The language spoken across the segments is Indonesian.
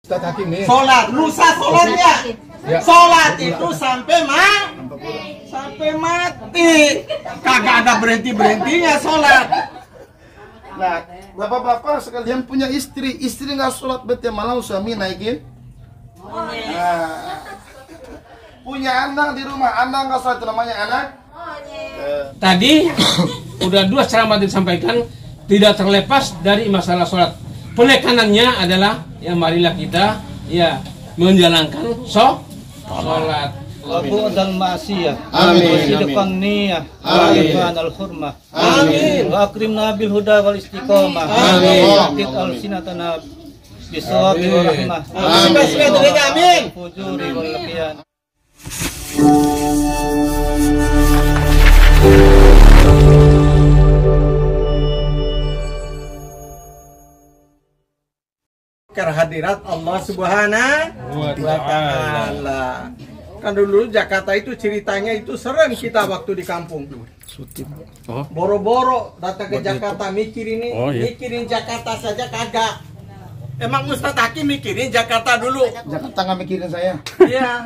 Sholat, lusa sholatnya. Sholat itu sampai mati. Kagak ada berhenti-berhentinya sholat. Nah, bapak-bapak sekalian punya istri nggak sholat bete malam suami naikin. Nah, punya anak di rumah, anak nggak sholat, itu namanya anak. Tadi udah 2 ceramah disampaikan, tidak terlepas dari masalah sholat. Penekanannya adalah ya marilah kita ya menjalankan sholat. Abu adal ma'asiyah, Amin. sidqan niyah, Amin. wa al hurmah, Amin. wa akrimna bil huda wal istiqamah, Amin. wa qit al sinatana bisawabi wa rahmah, Amin. fujuri wal laqiyan. Hadirat Allah Subhanahu wa Ta'ala. Kan dulu Jakarta itu ceritanya itu sering kita waktu di kampung. Boro-boro datang ke Jakarta mikirin Jakarta saja kagak. Emang Ustadz Hakim mikirin Jakarta dulu. Jakarta nggak mikirin saya. Iya.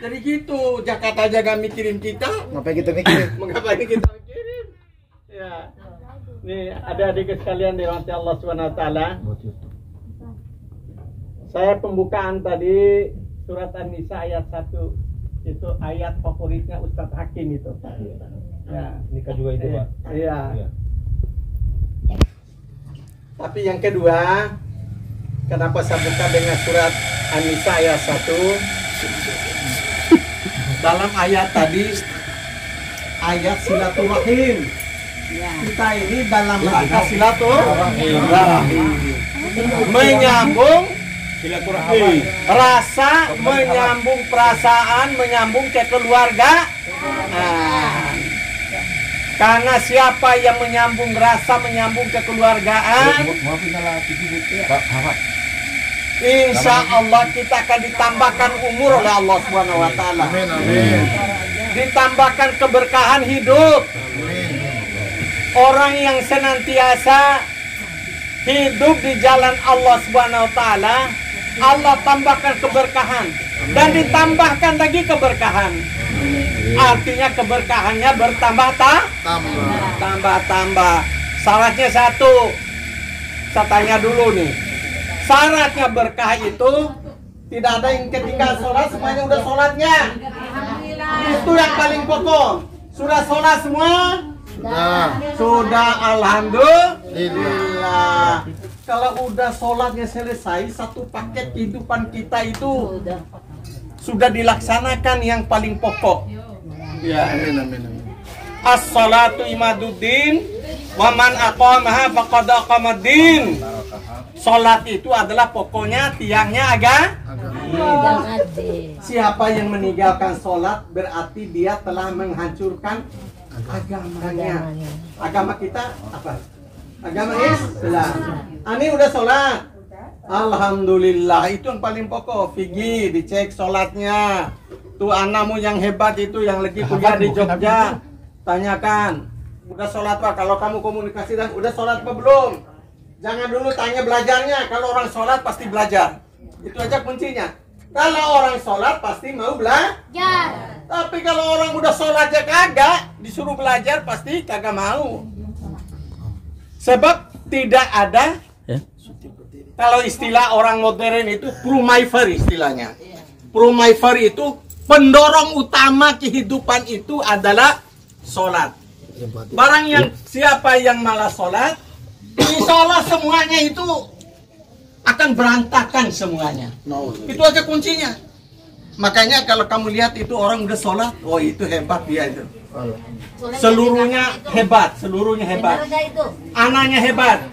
Jadi gitu, Jakarta aja gak mikirin kita. Ngapain kita mikirin? Mengapa ini kita mikirin? Ya. Nih adik-adik sekalian dirahmati Allah Subhanahu wa Ta'ala. Saya pembukaan tadi surat An-Nisa ayat 1. Itu ayat favoritnya Ustadz Hakim itu. Ya, Nikah juga itu, Pak. Iya. Tapi yang kedua, kenapa saya buka dengan surat An-Nisa ayat 1? Dalam ayat tadi ayat silaturahim. Kita ini dalam rangka silaturahim. Menyambung rasa, menyambung perasaan, menyambung kekeluargaan. Karena siapa yang menyambung rasa, menyambung kekeluargaan, insya Allah kita akan ditambahkan umur oleh Allah Subhanahu wa Ta'ala. Ditambahkan keberkahan hidup. Orang yang senantiasa hidup di jalan Allah Subhanahu wa Ta'ala, Allah tambahkan keberkahan dan ditambahkan lagi keberkahan. Artinya keberkahannya tambah. Syaratnya 1. Saya tanya dulu nih. Syaratnya berkah itu tidak ada yang ketinggalan sholat, semuanya udah sholatnya. Itu yang paling pokok. Sudah sholat semua? Sudah, alhamdulillah. Kalau udah sholatnya selesai, satu paket kehidupan kita itu sudah dilaksanakan yang paling pokok. Ya, amin. As-salatu imaduddin wa man aqamaha faqad aqamaddin. Sholat itu adalah pokoknya tiangnya agama. Siapa yang meninggalkan sholat berarti dia telah menghancurkan agamanya. Agama kita apa? Agama Islam. Ani udah sholat. Alhamdulillah, itu yang paling pokok. Pergi dicek sholatnya. Tuh anakmu yang hebat itu yang lagi kuliah di Jogja, tanyakan, udah sholat Pak? Kalau kamu komunikasi dan udah sholat apa belum? Jangan dulu tanya belajarnya. Kalau orang sholat pasti belajar. Itu aja kuncinya. Kalau orang sholat pasti mau belajar. Tapi kalau orang udah sholat aja kagak, disuruh belajar pasti kagak mau. Sebab tidak ada, kalau istilah orang modern itu prumifer istilahnya. Prumifer itu pendorong utama kehidupan itu adalah sholat. Barang yang siapa yang malas sholat, insya Allah semuanya itu akan berantakan semuanya. Itu aja kuncinya. Makanya kalau kamu lihat itu orang udah sholat, oh itu hebat dia itu. Seluruhnya hebat, anaknya hebat,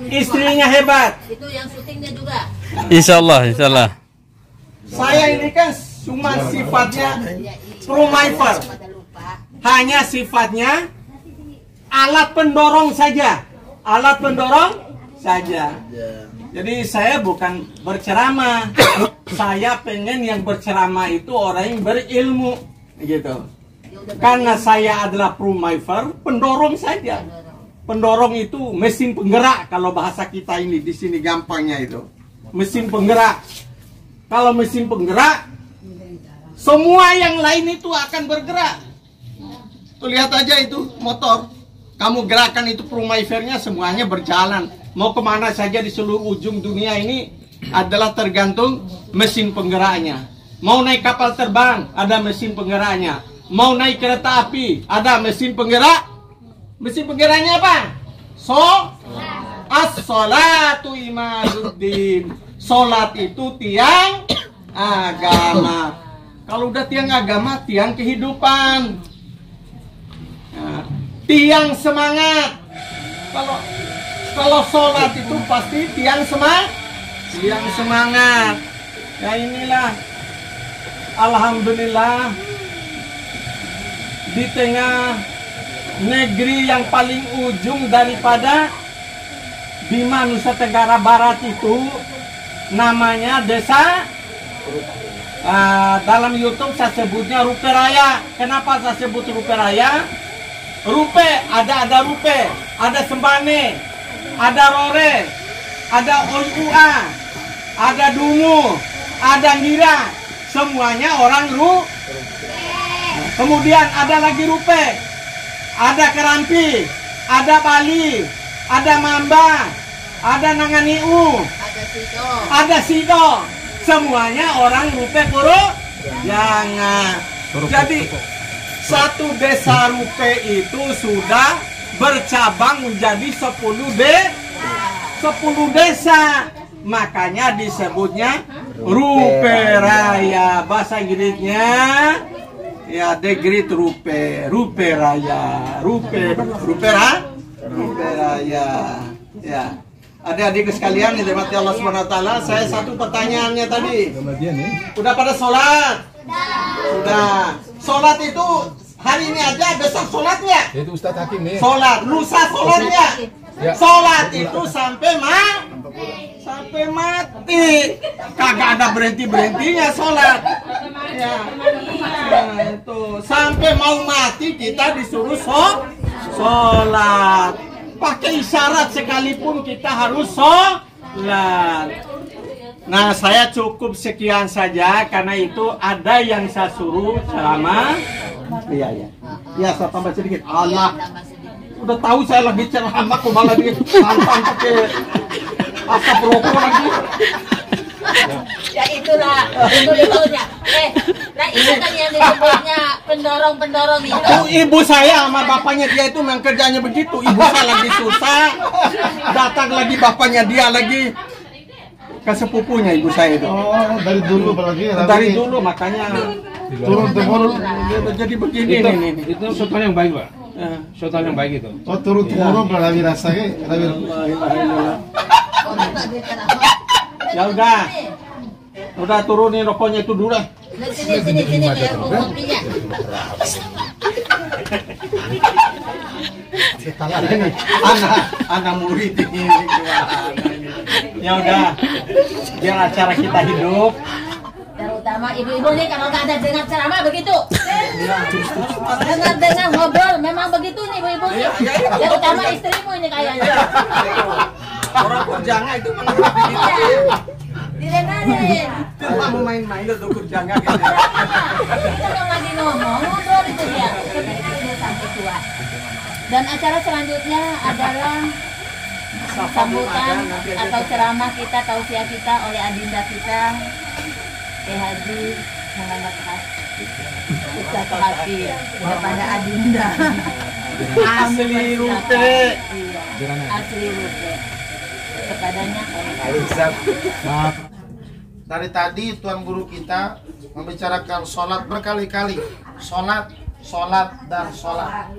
istrinya hebat. Itu yang syutingnya juga. Insya Allah. Saya ini kan cuma sifatnya prumifer, hanya sifatnya alat pendorong saja, Jadi saya bukan berceramah, saya pengen yang berceramah itu orang yang berilmu, gitu. Karena saya adalah prumifer, pendorong saja. Pendorong itu mesin penggerak kalau bahasa kita ini di sini gampangnya itu. mesin penggerak. Kalau mesin penggerak, semua yang lain itu akan bergerak. Tuh lihat aja itu motor. Kamu gerakan itu perumahivernya semuanya berjalan. Mau kemana saja di seluruh ujung dunia ini adalah tergantung mesin penggeraknya. Mau naik kapal terbang, ada mesin penggeraknya. Mau naik kereta api, ada mesin penggerak. Mesin penggeraknya apa? As-sholatu imaduddin. Sholat itu tiang agama. Kalau udah tiang agama, tiang kehidupan. Nah, tiang semangat. Kalau sholat itu pasti tiang semangat. Tiang semangat. Ya inilah, alhamdulillah, di tengah negeri yang paling ujung daripada Bima, Nusa Tenggara Barat itu namanya desa, dalam YouTube saya sebutnya Rupe Raya. Kenapa saya sebut Rupe Raya? Rupe, ada Rupe, ada Sembane, ada Rore, ada Oiua, ada Dungu, ada Ngira, semuanya orang Kemudian ada lagi Rupe, ada Kerampi, ada Bali, ada Mamba, ada Nanganiu, ada Sido, semuanya orang Rupe Kuro. Jangan. Jadi satu desa Rupe itu sudah bercabang menjadi 10 desa. Makanya disebutnya Rupe Raya. Bahasa Inggrisnya ya The Great Rupe Raya. Rupe Raya. Ya. Adik-adik sekalian yang dirahmati Allah Subhanahu wa taala, saya satu pertanyaannya tadi. Udah pada sholat? Sudah. Sholat itu hari ini aja, besok sholatnya? Itu Ustadz Hakim nih. Sholat, lusa sholatnya. Ya. Sholat itu sampai mati. Kagak ada berhentinya sholat. Ya. Nah, itu sampai mau mati kita disuruh sholat. Pakai isyarat sekalipun kita harus sholat. Nah, saya cukup sekian saja karena itu ada yang saya suruh ceramah. Iya. Ya, saya tambah sedikit. Allah. Udah tahu saya lagi ceramah kok malah ditantang pakai asap rokok lagi. Ya itulah betul-betulnya. Nah itu kan yang disebutnya pendorong-pendorong itu. Ibu saya sama bapaknya dia itu memang kerjanya begitu. Ibu saya lagi susah, datang lagi bapaknya dia lagi ke sepupunya ibu saya itu. Oh, dari dulu apalagi. Dari dulu makanya turun temurun jadi begini nih. Itu sopan yang baik, Pak. Sopan yang baik itu. Oh, turun temurun berlawi rasanya, Ya udah turunin rokoknya itu dulu lah. Sini biar kopinya. Anak murid ini. Ya udah, biar acara kita hidup. Terutama ibu-ibu nih kalau nggak ada dengar ceramah begitu. Dengar ngobrol memang begitu nih ibu-ibu nih. Terutama istrimu ini kayaknya. Orang kurjanga itu mengerti. Didengarin. Kamu main-main tuh kurjanga gitu. Kita kalau lagi ngobrol itu dia. Sampai tua. Dan acara selanjutnya adalah sambutan atau ceramah kita, tausiah kita oleh adinda kita, Haji Muhammad Ustaz Hafiz kepada adinda. Asli Rupe. Asli Rupe. Kepadanya. Dari tadi Tuan Guru kita membicarakan sholat berkali-kali. Sholat, dan sholat.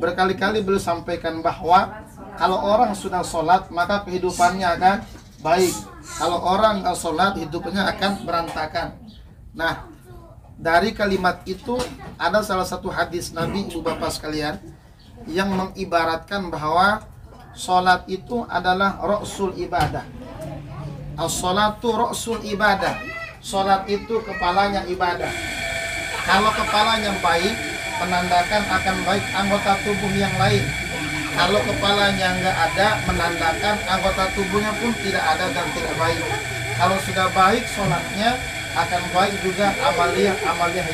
Berkali-kali beliau sampaikan bahwa kalau orang sudah sholat maka kehidupannya akan baik. Kalau orang nggak sholat hidupnya akan berantakan. Nah, dari kalimat itu ada salah satu hadis Nabi, ibu bapak sekalian, yang mengibaratkan bahwa sholat itu adalah ra'sul ibadah. As-sholatu ra'sul ibadah. Sholat itu kepalanya ibadah. Kalau kepalanya baik, menandakan akan baik anggota tubuh yang lain. Kalau kepalanya nggak ada, menandakan anggota tubuhnya pun tidak ada dan tidak baik. Kalau sudah baik sholatnya, akan baik juga amalia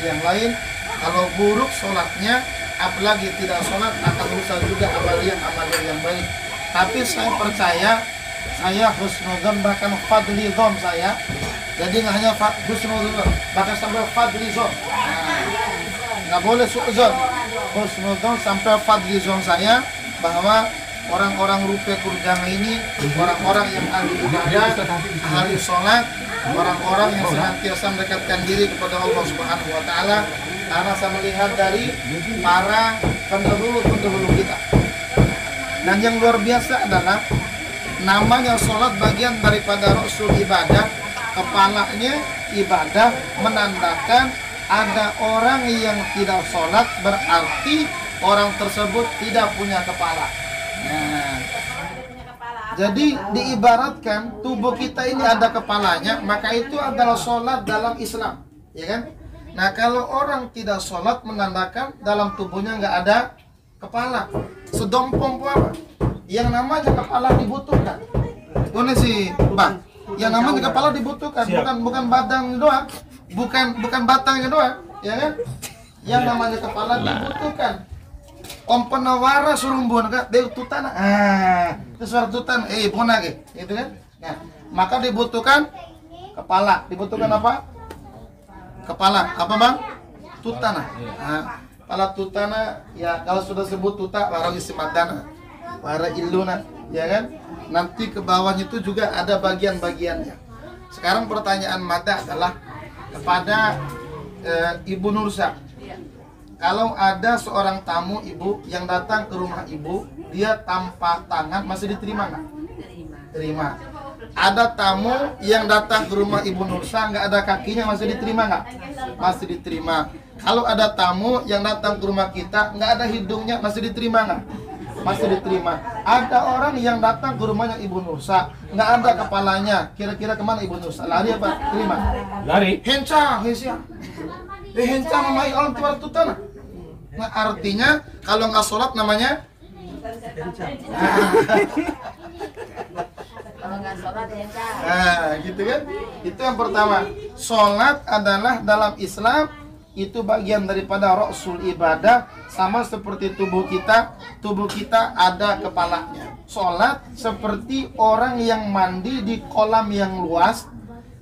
yang lain. Kalau buruk sholatnya, apalagi tidak sholat, akan rusak juga amalia yang baik. Tapi saya percaya, saya husnudzon, bahkan fadlizon saya. Jadi nggak hanya husnudzon, bahkan sampai fadlizon. Nggak boleh su'zon, husnudzon sampai fadlizon saya, bahwa orang-orang rupiah kurjama ini orang-orang yang ahli ibadah, ahli sholat, orang-orang yang senantiasa mendekatkan diri kepada Allah Subhanahu wa Ta'ala. Karena saya melihat dari para pendahulu kita. Dan yang luar biasa adalah namanya sholat bagian daripada rasul ibadah, kepalanya ibadah, menandakan ada orang yang tidak sholat, berarti orang tersebut tidak punya kepala. Nah, jadi diibaratkan tubuh kita ini ada kepalanya, maka itu adalah sholat dalam Islam, ya kan? Nah, kalau orang tidak sholat, menandakan dalam tubuhnya nggak ada kepala. Sedompong apa? Yang namanya kepala dibutuhkan. Ini sih, Bang. Yang namanya kepala dibutuhkan, bukan badan doang, bukan batangnya doang, ya kan? Yang namanya kepala dibutuhkan. Om penawara surumbun kak, dia tutana, itu suara tutan, pona gitu kan? Nah, maka dibutuhkan kepala. Dibutuhkan apa? Kepala. Apa bang? Tutana. Kepala tutana, ya kalau sudah sebut tuta, baru isi madana, para iluna, ya kan? Nanti ke bawahnya itu juga ada bagian-bagiannya. Sekarang pertanyaan mata adalah kepada Ibu Nursa. Kalau ada seorang tamu ibu yang datang ke rumah ibu, dia tanpa tangan, masih diterima nggak? Terima. Ada tamu yang datang ke rumah Ibu Nursa nggak ada kakinya, masih diterima nggak? Masih diterima. Kalau ada tamu yang datang ke rumah kita nggak ada hidungnya, masih diterima nggak? Masih diterima. Ada orang yang datang ke rumahnya Ibu Nursa nggak ada kepalanya, kira-kira kemana Ibu Nursa? Lari apa? Terima. Lari. Hencang, hencang mamai alam tuar tutana. Nah, artinya kalau nggak sholat namanya gitu kan? Itu yang pertama. Sholat adalah dalam Islam itu bagian daripada rasul ibadah, sama seperti tubuh kita. Tubuh kita ada kepalanya. Sholat seperti orang yang mandi di kolam yang luas.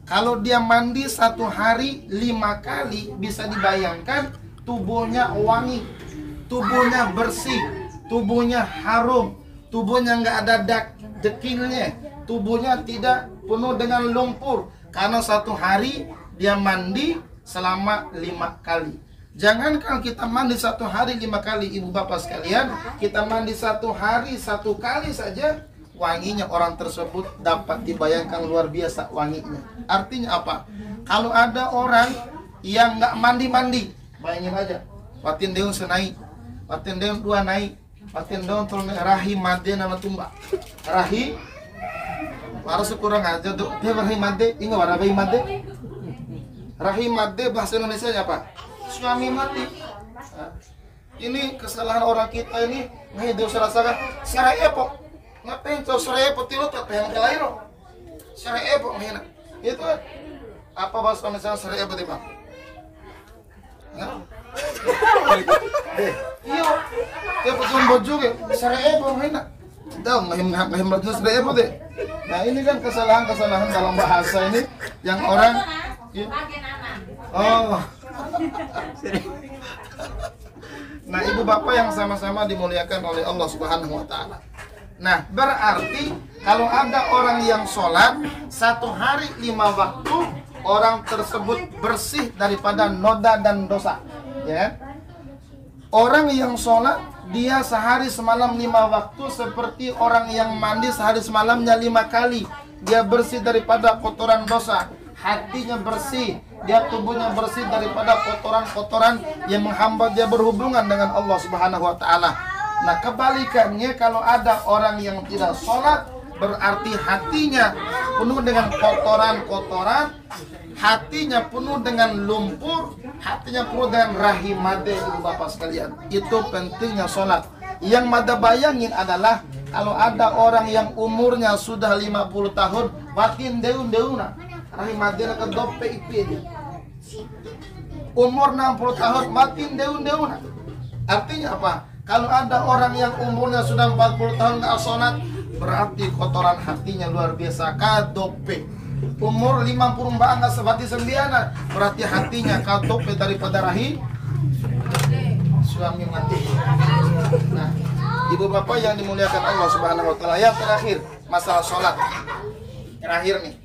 Kalau dia mandi satu hari 5 kali, bisa dibayangkan tubuhnya wangi, tubuhnya bersih, tubuhnya harum, tubuhnya nggak ada dekilnya, tubuhnya tidak penuh dengan lumpur, karena satu hari dia mandi selama 5 kali. Jangankan kita mandi satu hari 5 kali, ibu bapak sekalian, kita mandi satu hari 1 kali saja, wanginya orang tersebut dapat dibayangkan luar biasa wanginya. Artinya apa? Kalau ada orang yang nggak mandi-mandi, bayangin aja, patin deun senai, patin deun 2 naik, patin deun tol rahim made nama tumba, rahim, harus kurang aja tuh, dia rahim made, ingat apa rahim made? Rahim made bahasa Indonesia apa? Suami mati. Nah, ini kesalahan orang kita ini, nggak dia rasakan, secara epo, ngapain tuh secara epo tilut apa yang kelairo, secara epo menghina, itu apa bahasa Indonesia secara epo tiba? Iya, dia betul bojong ya, serai apa mana? Tahu ngahim terus serai apa deh? Nah ini kan kesalahan dalam bahasa ini yang orang. Oh. Nah ibu bapak yang sama-sama dimuliakan oleh Allah Subhanahu Wa Taala. Nah berarti kalau ada orang yang sholat 1 hari 5 waktu, orang tersebut bersih daripada noda dan dosa, ya. Orang yang sholat dia sehari semalam 5 waktu seperti orang yang mandi sehari semalamnya 5 kali. Dia bersih daripada kotoran dosa, hatinya bersih, dia tubuhnya bersih daripada kotoran-kotoran yang menghambat dia berhubungan dengan Allah Subhanahu Wa Taala. Nah kebalikannya, kalau ada orang yang tidak sholat, berarti hatinya penuh dengan kotoran-kotoran, hatinya penuh dengan lumpur, hatinya penuh dengan rahimade. Ibu bapak sekalian, itu pentingnya sholat. Yang mada bayangin adalah kalau ada orang yang umurnya sudah 50 tahun, batin deuna, rahim madina ke dope ipin. Umur 60 tahun mati deun-deun. Artinya apa? Kalau ada orang yang umurnya sudah 40 tahun nggak sholat, berarti kotoran hatinya luar biasa. Kadope. Umur 50 mbak nggak sebati sembiana, berarti hatinya kadope daripada rahim suami mati. Nah, ibu bapak yang dimuliakan Allah Subhanahu Wa Taala, yang terakhir masalah sholat. Terakhir nih,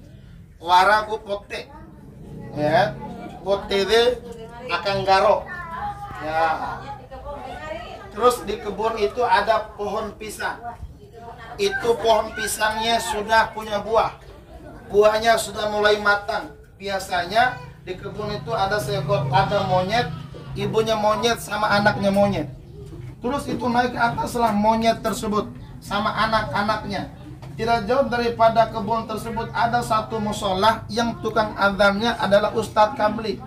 waraku pote, ya, pote de akan garo, ya. Terus di kebun itu ada pohon pisang. Itu pohon pisangnya sudah punya buah. Buahnya sudah mulai matang. Biasanya di kebun itu ada seekor, ada monyet, ibunya monyet sama anaknya monyet. Terus itu naik ke atas lah monyet tersebut sama anak-anaknya. Tidak jauh daripada kebun tersebut ada satu musola yang tukang adzannya adalah Ustadz Kamli.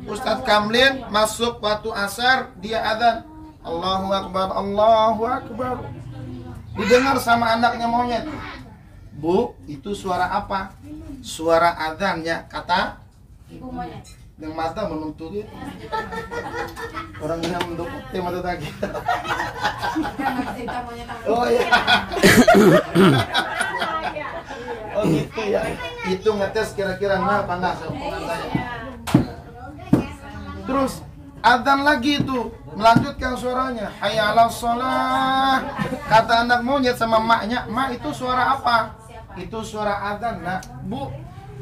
Ustadz Kamlin masuk waktu asar, dia adzan, Allahu Akbar, Allahu Akbar. Didengar sama anaknya monyet. Bu, itu suara apa? Suara adzannya, kata Ibu monyet. yang mata menuntut gitu. Orang yang mendukung mata lagi. Oh iya. Oh gitu ya. Itu ngetes kira-kira apa enggak seomongan saya. Terus adzan lagi itu, melanjutkan suaranya, hayya 'alas shalah. Kata anak monyet sama maknya, "Mak, itu suara apa?" Itu suara adzan, Nak. Bu,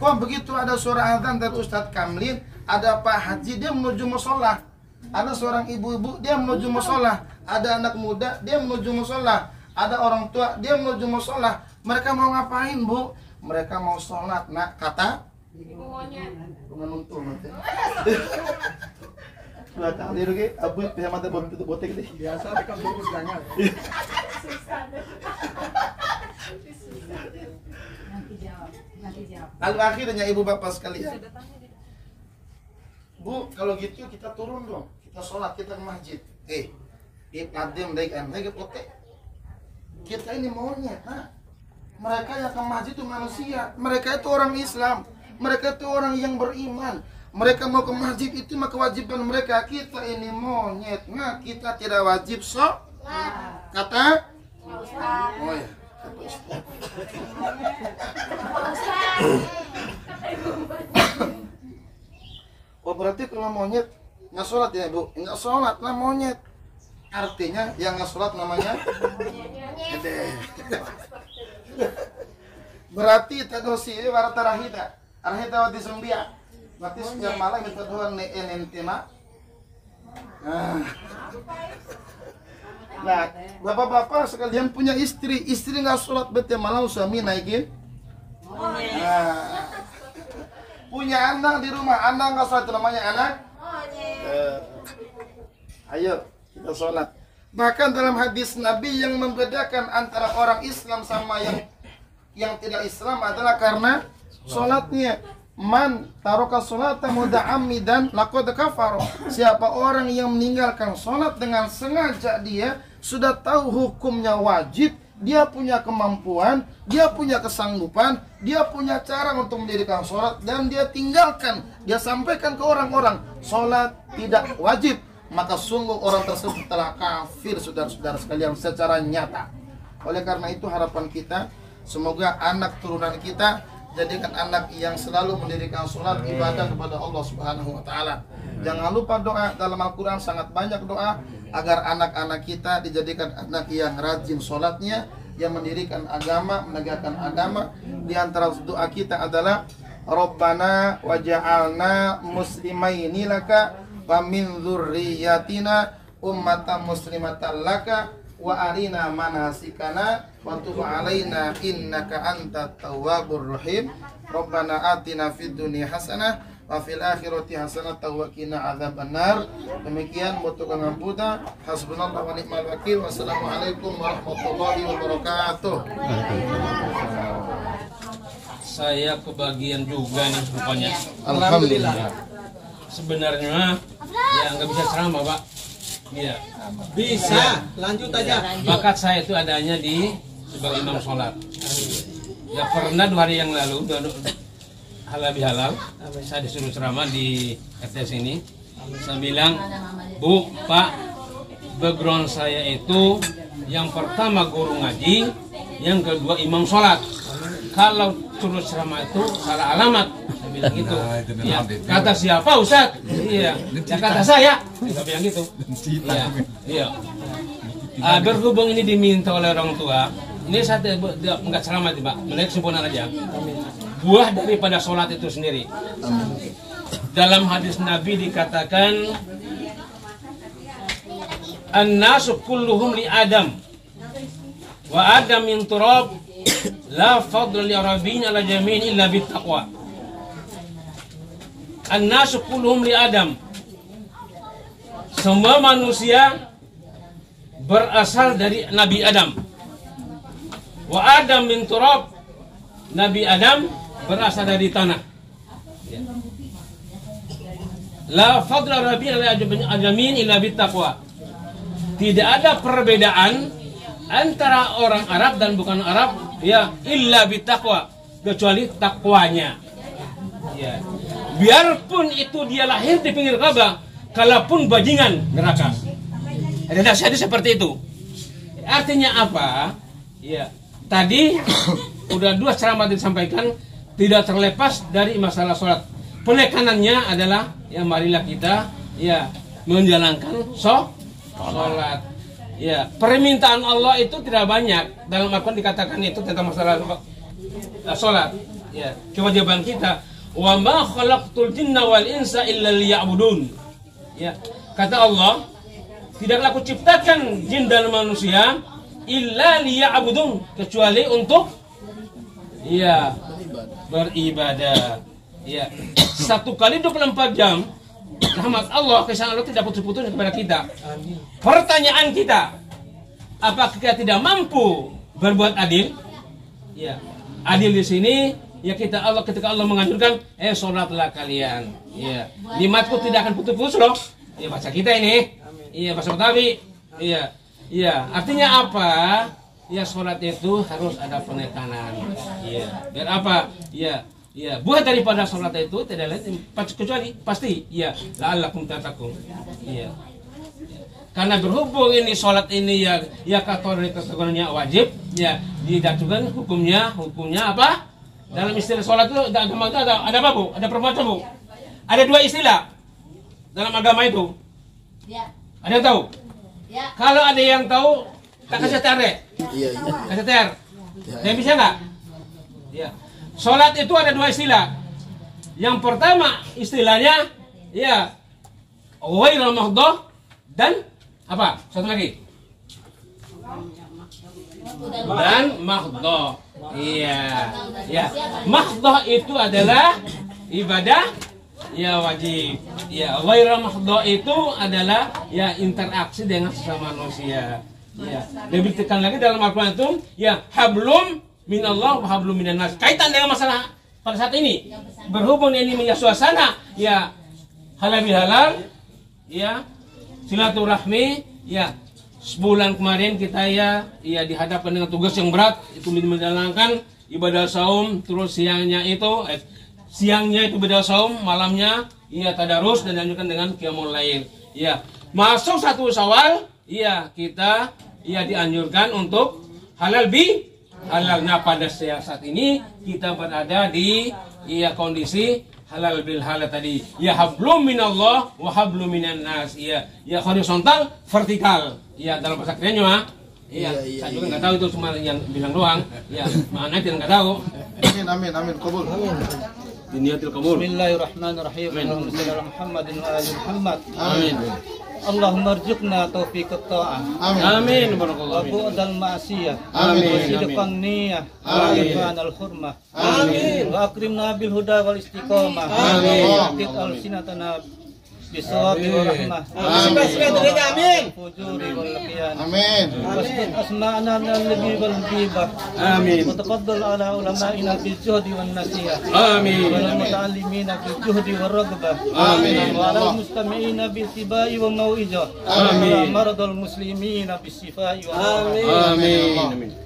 kok begitu ada suara adzan dari Ustadz Kamlin, ada Pak Haji, dia menuju musola. Ada seorang ibu-ibu, dia menuju musola. Ada anak muda, dia menuju musola. Ada orang tua, dia menuju musola. Mereka mau ngapain, Bu? Mereka mau sholat, Nak. Kata ibu monyet. Menuntul nanti. Dua kali rugi, abu pihak mata botek deh. Biasa di kampung jangan. Lalu akhirnya ibu bapak sekalian, Bu, kalau gitu kita turun dong, kita sholat, kita ke masjid. Nadem lagi potek. Kita ini monyet, nah. Mereka yang ke masjid itu manusia, mereka itu orang Islam, mereka itu orang yang beriman. Mereka mau ke masjid itu mah kewajiban mereka. Kita ini monyet, nah kita tidak wajib sholat. Kata oh ya. Oh berarti kalau monyet nggak sholat ya Bu? Nggak sholat lah monyet. Artinya yang nggak sholat namanya gede. Berarti tadosi warata rahita. Rahita wati sembia. Berarti setiap malam kita doa nenentena. Nah, bapak-bapak sekalian punya istri nggak sholat bete malam suami naikin. Nah, punya anak di rumah, anak nggak sholat, itu namanya anak. Ayo kita sholat. Bahkan dalam hadis Nabi yang membedakan antara orang Islam sama yang tidak Islam adalah karena sholatnya. Man taroka sholata muda'ammidan laqad kafara. Siapa orang yang meninggalkan sholat dengan sengaja, dia sudah tahu hukumnya wajib, dia punya kemampuan, dia punya kesanggupan, dia punya cara untuk mendirikan sholat, dan dia tinggalkan, dia sampaikan ke orang-orang sholat tidak wajib, maka sungguh orang tersebut telah kafir, saudara-saudara sekalian, secara nyata. Oleh karena itu harapan kita, semoga anak turunan kita jadikan anak yang selalu mendirikan sholat ibadah kepada Allah Subhanahu Wa Taala. Jangan lupa doa, dalam Al-Quran sangat banyak doa agar anak-anak kita dijadikan anak yang rajin sholatnya, yang mendirikan agama, menegakkan agama. Di antara doa kita adalah Rabbana waj'alna muslimaini laka wa min dzurriyyatina ummatan muslimatan laka wa arina manasikana wa tub alaina innaka antat tawwabur rahim. Rabbana atina fid dunya hasanah wa fil akhirati hasanah wa qina adzabannar. Demikian butuh ngapunten. Hasbunallahu wa ni'mal wakil. Wassalamualaikum warahmatullahi wabarakatuh. Saya kebagian juga nih rupanya. Alhamdulillah. Sebenarnya ya nggak bisa ceramah, Pak. Iya. Bisa, lanjut aja. Bakat saya itu adanya di sebagai imam sholat. Ya pernah 2 hari yang lalu halal bihalal saya disuruh ceramah di RTS ini. Saya bilang, Bu, Pak, background saya itu yang pertama guru ngaji, yang kedua imam sholat. Kalau terus ceramah itu salah alamat, saya bilang gitu. Ya, kata siapa Ustaz? Iya, ya kata saya. Saya bilang gitu. Iya, iya. Berhubung ini diminta oleh orang tua, ini saya enggak ceramah, Pak. Menaik kesimpulan aja. Buah daripada sholat itu sendiri. Dalam hadis Nabi dikatakan, an-nasu kulluhum li Adam wa Adam min turab la fadla li arabin ala jami'in illa bit taqwa. An-nasu kulluhum li Adam. Semua manusia berasal dari Nabi Adam. Wa Adam min turab. Nabi Adam berasal dari tanah. La fadla rabbil alamin illa bit taqwa. Tidak ada perbedaan antara orang Arab dan bukan Arab, ya, illa bit taqwa, kecuali takwanya. Ya. Biarpun itu dia lahir di pinggir Ka'bah, kalaupun bajingan neraka. Ada nasihat seperti itu. Artinya apa? Ya, tadi udah 2 ceramah disampaikan, tidak terlepas dari masalah sholat. Penekanannya adalah, ya marilah kita ya menjalankan sholat. Ya, permintaan Allah itu tidak banyak. Dalam Al-Quran dikatakan itu tentang masalah sholat. Ya, kewajiban kita, wa ma khalaqtul jinna wal insa illa liya'budun. Ya, kata Allah, tidaklah aku ciptakan jin dan manusia illa liya'budun, kecuali untuk ya beribadah. Ya, 1 kali 24 jam rahmat Allah, kesan Allah tidak putus-putus kepada kita. Pertanyaan kita, apakah kita tidak mampu berbuat adil? Ya, adil di sini ya kita Allah, ketika Allah menganjurkan sholatlah kalian. Ya, nikmatku tidak akan putus-putus loh. Ya, baca kita ini. Iya, bahasa Betawi. Iya. Iya, artinya apa? Ya, sholat itu harus ada penekanan. Iya. Biar apa? Iya. Ya, buah daripada sholat itu tidak lain kecuali pasti ya la'allakum tattaqun. Iya. Karena berhubung ini sholat ini ya kategorinya wajib, ya didatukan hukumnya apa? Dalam istilah sholat itu ada apa, Bu? Ada perbuatan, Bu? Ada 2 istilah dalam agama itu. Ya. Ada yang tahu? Ya. Kalau ada yang tahu, tak kasih TR deh. Iya. Kasih TR. Yang bisa nggak? Ya. Sholat itu ada 2 istilah. Yang pertama istilahnya ya ghairul mahdhah dan apa? Satu lagi. Dan mahdhah. Iya. Ya. Mahdhah itu adalah ibadah ya wajib. Ya, ghairul mahdhah itu adalah ya interaksi dengan sesama manusia. Ya. Lebih tekan lagi dalam Al-Qur'an itu ya hablum minallah wa hablum minan nas. Kaitan dengan masalah pada saat ini. Berhubung ini punya suasana ya halal bihalal, ya silaturahmi, ya sebulan kemarin kita ya dihadapkan dengan tugas yang berat, itu menjalankan ibadah saum, terus siangnya itu ibadah saum, malamnya ya tadarus dan dilanjutkan dengan qiyamul lail. Ya, masuk 1 Syawal, ya kita ya dianjurkan untuk halal halalnya pada saat ini kita berada di kondisi halal bil halal tadi. Ya hablum minallah wa hablum minan nas. Ya horizontal, vertikal. Ya dalam bahasa kerennya saya juga nggak tahu itu, cuma yang bilang doang. Ya, mana kita nggak tahu. Amin. Qabul. Niyatul qabul. Bismillahirrahmanirrahim. Allahumma shalli ala Muhammadin wa ali Muhammad. Amin. Allahumma arzuqna taufiqat ta'ah. Amin. Barakallahu. Wa bu'dal ma'siyah. Amin. Wa sidqan niyyah. Wa irfanal hurmah. Amin. Wa akrimna bil huda wal istiqamah. Amin. Wa qit al-sinatana bisawabi wa rahmah. Amin. Fujuri wal qiyan. Amin. Wasdud asma'ana min al-nabi wal ghibah. Amin. Wa tafaddal ala ulama'ina bil juhdi wan nasihah. Amin. Wal muta'allimina bil juhdi wal raghbah. Amin. Wa ala mustami'ina bil tibai wal mau'izah. Amin. Wa maradul muslimina bis sifai wa Amin.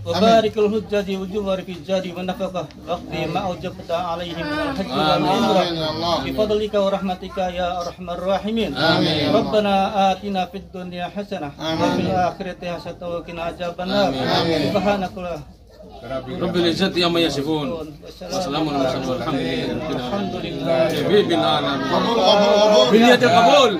وبارك الحجاج والجوار في الجاد والنفقة واقضي ما أوجبت عليهم من الحج والعمرة بفضلك ورحمتك يا أرحم الراحمين. ربنا آتنا في الدنيا حسنة وفي الآخرة حسنة وقنا عذاب النار. سبحانك رب العزة عما يصفون وسلام على المرسلين والحمد لله رب العالمين. قبول قبول قبول. بنية القبول.